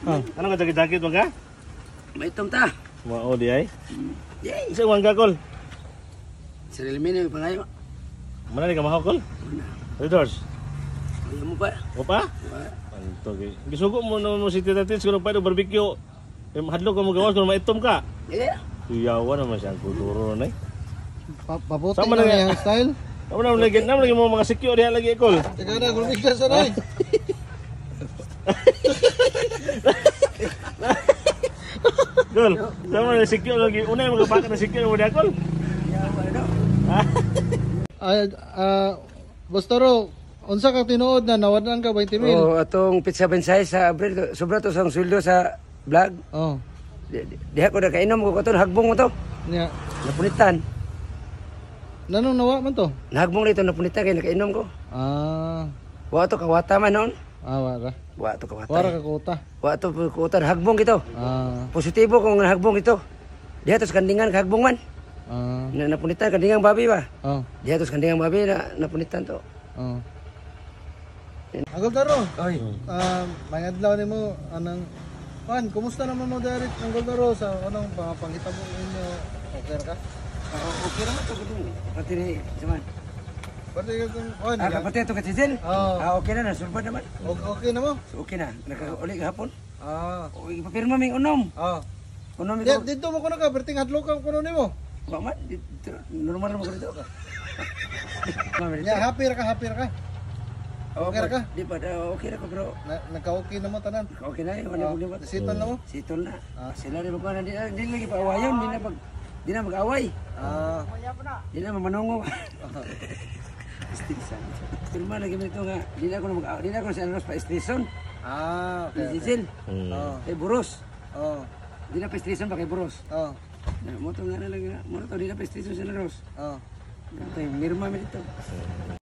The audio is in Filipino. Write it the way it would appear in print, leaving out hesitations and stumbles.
Ano ka jakit-jakit mo ka? Maitom ta. Mao di ay. Yay. Isa wang gakol. Sarili mini pangayo. Mana ni ka mahokol? Readers. Ayaw mo pa. Opa? Anto kay. Gisugo mo no mo si Tita Tits kuno pa do barbecue. Hadlok ka mo gawas kuno maitom ka. Yeah. Tuyawan naman siya ang kulturo na eh. Pabuti Sama na na yung style. Naman lagi mo mga secure diha lagi kol. Teka na, gulmig na sa rin. Kol, sama na secure lagi. Una yung mga baka na secure mo diha kol. Bostoro, unsa ka tinuod na nawadan ka 20 mil? Oh, atong pizza bensay sa Abril, sobra to sang sweldo sa vlog. Oh. Diha ko na kainom ko katon hagbong mo to. Nya. Napunitan. Nanong nawa man to? Nahagbong nito napunitan kay nakainom ko. Ah. Wa to kawata man noon. Wara. Wa to kawata. Wara ka kuta. Wa to kutan hagbong kito. Ah. Positibo kung hagbong ito. Diha to sa kandingan hagbong man. Ah. Napunitan kandingang babi ba? Oh. Diha to sa kandingang babi na napunitan to. Oh. Agol Daro. Oy. May adlaw nimo anang Juan, kumusta naman mo Derek ang Goldaro sa anong pangita mo inyo? Okay ka? Okay naman to gudong. Pati ni Saman. Pati ka kung Juan. Kapati ito ka Tizel? Okay na, nasulpad naman. Okay na mo? So, okay na. Nakauli kahapon. O, ipapirma may unom. Unom ito. Dito mo ko na ka, berting hadlok ang kuno nimo. Baman, normal naman ko dito. Ya, happy ra ka. Okay ra ka? Di pa, okay ra ko bro. Nagka-okay na mo tanan. Okay na yun, wala mo. Sitol na mo? Sitol na. Sila rin magkuhan, di lagi pa awayon, di na mag-away. Di na mamanungo. Istisan. Firma lagi mo ito nga, di na ako na si Anos pa istrison. Okay. Diesel. Kay Buros. Di na pa istrison pa kay Buros. Mo to nga na lang, mo to di na pa istrison si Anos. Mirma mo dito.